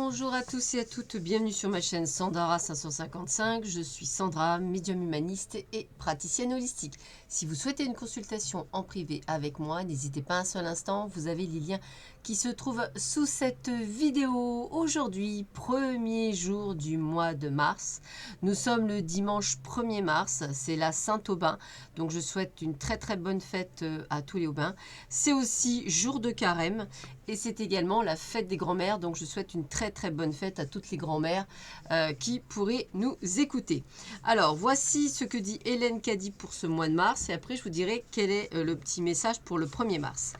Bonjour à tous et à toutes, bienvenue sur ma chaîne Sandara 555. Je suis Sandra, médium humaniste et praticienne holistique. Si vous souhaitez une consultation en privé avec moi, n'hésitez pas un seul instant, vous avez les liens qui se trouvent sous cette vidéo. Aujourd'hui, premier jour du mois de mars. Nous sommes le dimanche 1er mars, c'est la Saint-Aubin. Donc je souhaite une très bonne fête à tous les Aubins. C'est aussi jour de carême. Et c'est également la fête des grands-mères, donc je souhaite une très bonne fête à toutes les grands-mères qui pourraient nous écouter. Alors, voici ce que dit Hélène Caddy pour ce mois de mars, et après je vous dirai quel est le petit message pour le 1er mars.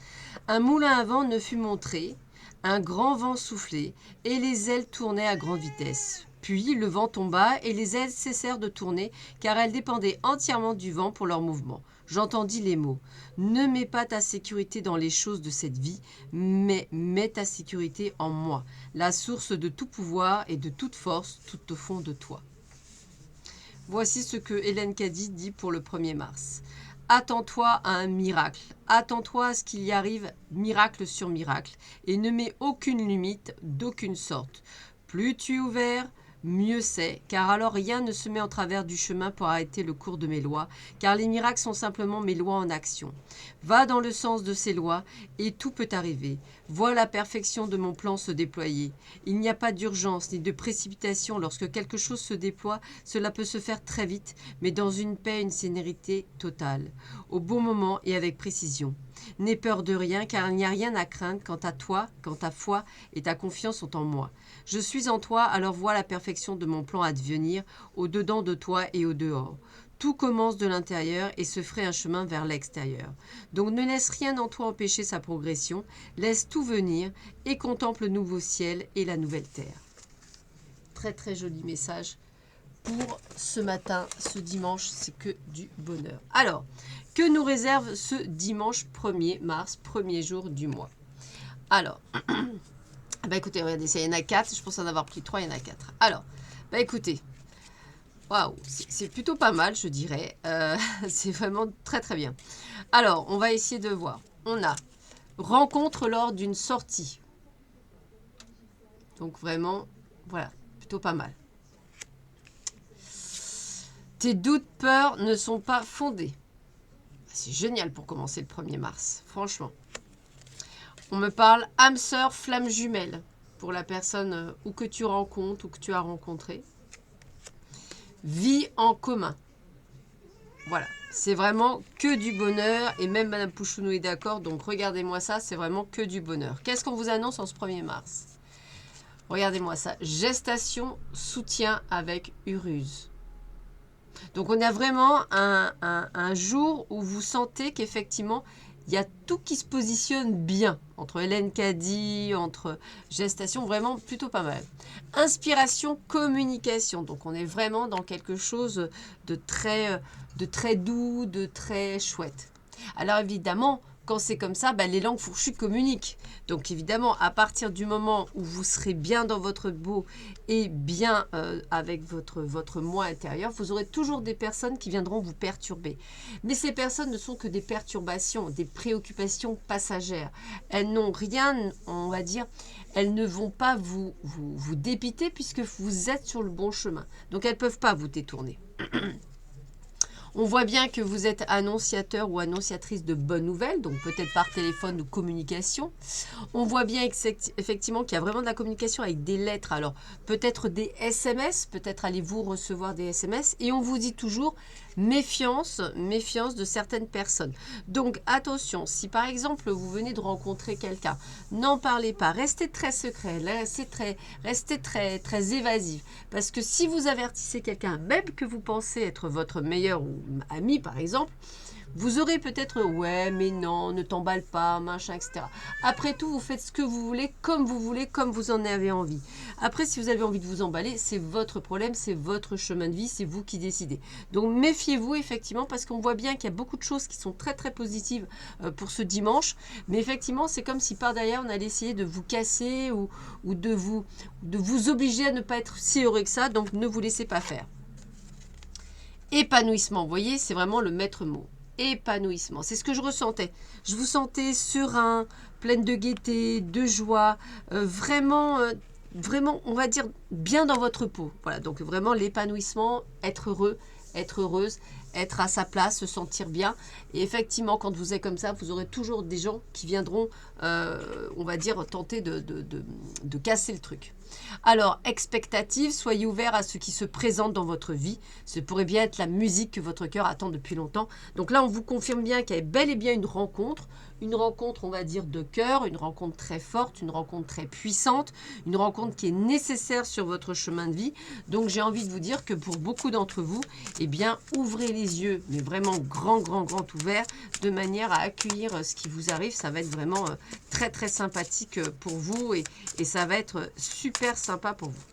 Un moulin à vent ne fut montré, un grand vent soufflait, et les ailes tournaient à grande vitesse. Puis le vent tomba, et les ailes cessèrent de tourner, car elles dépendaient entièrement du vent pour leur mouvement. J'entendis les mots. Ne mets pas ta sécurité dans les choses de cette vie, mais mets ta sécurité en moi, la source de tout pouvoir et de toute force tout au fond de toi. Voici ce que Hélène Caddy dit pour le 1er mars. Attends-toi à un miracle, attends-toi à ce qu'il y arrive miracle sur miracle, et ne mets aucune limite d'aucune sorte. Plus tu es ouvert, mieux c'est, car alors rien ne se met en travers du chemin pour arrêter le cours de mes lois, car les miracles sont simplement mes lois en action. Va dans le sens de ces lois, et tout peut arriver. Vois la perfection de mon plan se déployer. Il n'y a pas d'urgence ni de précipitation lorsque quelque chose se déploie, cela peut se faire très vite, mais dans une paix et une sérénité totale, au bon moment et avec précision. N'aie peur de rien, car il n'y a rien à craindre quant à toi, quand ta foi et ta confiance sont en moi. Je suis en toi, alors vois la perfection de mon plan advenir, au-dedans de toi et au-dehors. Tout commence de l'intérieur et se ferait un chemin vers l'extérieur. Donc ne laisse rien en toi empêcher sa progression, laisse tout venir et contemple le nouveau ciel et la nouvelle terre. Très joli message pour ce matin, ce dimanche, c'est que du bonheur. Alors, que nous réserve ce dimanche 1er mars, premier jour du mois? Alors, bah écoutez, regardez, il y en a 4, je pense en avoir pris 3, il y en a 4. Alors, bah écoutez, waouh, c'est plutôt pas mal, je dirais. C'est vraiment très bien. Alors, on va essayer de voir. On a rencontre lors d'une sortie. Donc vraiment, voilà, plutôt pas mal. Tes doutes, peurs ne sont pas fondés. C'est génial pour commencer le 1er mars, franchement. On me parle âme sœur, flamme jumelle pour la personne ou que tu rencontres ou que tu as rencontré. Vie en commun. Voilà, c'est vraiment que du bonheur et même Madame Pouchounou est d'accord, donc regardez-moi ça, c'est vraiment que du bonheur. Qu'est-ce qu'on vous annonce en ce 1er mars? Regardez-moi ça, gestation, soutien avec Uruse. Donc on a vraiment un jour où vous sentez qu'effectivement, il y a tout qui se positionne bien. Entre Hélène Caddy, entre gestation, vraiment plutôt pas mal. Inspiration, communication. Donc on est vraiment dans quelque chose de très doux, de très chouette. Alors évidemment, quand c'est comme ça, bah, les langues fourchues communiquent. Donc évidemment, à partir du moment où vous serez bien dans votre beau et bien avec votre moi intérieur, vous aurez toujours des personnes qui viendront vous perturber. Mais ces personnes ne sont que des perturbations, des préoccupations passagères. Elles n'ont rien, on va dire, elles ne vont pas vous dépiter puisque vous êtes sur le bon chemin. Donc elles ne peuvent pas vous détourner. On voit bien que vous êtes annonciateur ou annonciatrice de bonnes nouvelles, donc peut-être par téléphone ou communication. On voit bien effectivement qu'il y a vraiment de la communication avec des lettres. Alors peut-être des SMS, peut-être allez-vous recevoir des SMS. Et on vous dit toujours méfiance de certaines personnes. Donc attention, si par exemple vous venez de rencontrer quelqu'un, n'en parlez pas, restez très secret, restez très évasif. Parce que si vous avertissez quelqu'un, même que vous pensez être votre meilleur ou ami par exemple, vous aurez peut-être « ouais, mais non, ne t'emballe pas, machin, etc. » Après tout, vous faites ce que vous voulez, comme vous en avez envie. Après, si vous avez envie de vous emballer, c'est votre problème, c'est votre chemin de vie, c'est vous qui décidez. Donc, méfiez-vous effectivement, parce qu'on voit bien qu'il y a beaucoup de choses qui sont très positives pour ce dimanche. Mais effectivement, c'est comme si par derrière, on allait essayer de vous casser ou de vous obliger à ne pas être si heureux que ça. Donc, ne vous laissez pas faire. Épanouissement, vous voyez, c'est vraiment le maître mot. Épanouissement, c'est ce que je ressentais. Je vous sentais serein, pleine de gaieté, de joie, vraiment vraiment, on va dire, bien dans votre peau. Voilà, donc vraiment l'épanouissement, être heureux, être heureuse, être à sa place, se sentir bien. Et effectivement, quand vous êtes comme ça, vous aurez toujours des gens qui viendront, on va dire, tenter de casser le truc. Alors, expectative, soyez ouvert à ce qui se présente dans votre vie. Ce pourrait bien être la musique que votre cœur attend depuis longtemps. Donc là, on vous confirme bien qu'il y a bel et bien une rencontre, on va dire, de cœur, une rencontre très forte, une rencontre très puissante, une rencontre qui est nécessaire sur votre chemin de vie. Donc, j'ai envie de vous dire que pour beaucoup d'entre vous, eh bien, ouvrez les yeux, mais vraiment grand ouverts, de manière à accueillir ce qui vous arrive. Ça va être vraiment très, très sympathique pour vous et ça va être super sympa pour vous.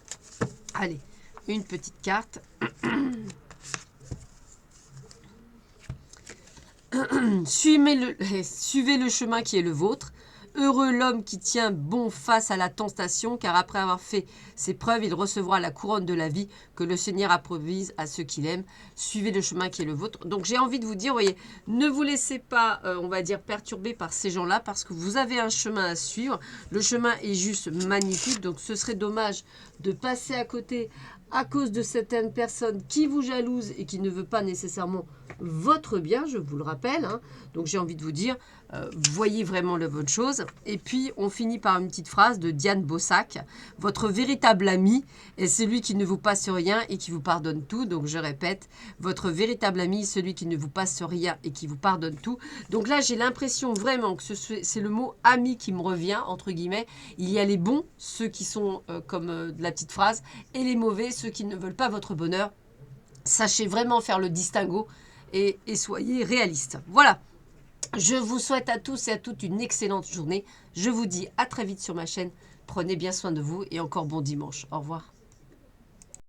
Allez, une petite carte. Suivez le chemin qui est le vôtre. Heureux l'homme qui tient bon face à la tentation, car après avoir fait ses preuves, il recevra la couronne de la vie que le Seigneur improvise à ceux qu'il aime. Suivez le chemin qui est le vôtre. Donc j'ai envie de vous dire, voyez, ne vous laissez pas, on va dire, perturber par ces gens-là, parce que vous avez un chemin à suivre. Le chemin est juste magnifique, donc ce serait dommage de passer à côté à cause de certaines personnes qui vous jalousent et qui ne veulent pas nécessairement votre bien, je vous le rappelle. Hein. Donc j'ai envie de vous dire, voyez vraiment la bonne chose. Et puis on finit par une petite phrase de Diane Bossac. Votre véritable ami est celui qui ne vous passe rien et qui vous pardonne tout. Donc je répète, votre véritable ami est celui qui ne vous passe rien et qui vous pardonne tout. Donc là j'ai l'impression vraiment que c'est le mot ami qui me revient, entre guillemets. Il y a les bons, ceux qui sont comme de la petite phrase, et les mauvais, ceux qui ne veulent pas votre bonheur. Sachez vraiment faire le distinguo et soyez réaliste. Voilà. Je vous souhaite à tous et à toutes une excellente journée. Je vous dis à très vite sur ma chaîne. Prenez bien soin de vous et encore bon dimanche. Au revoir.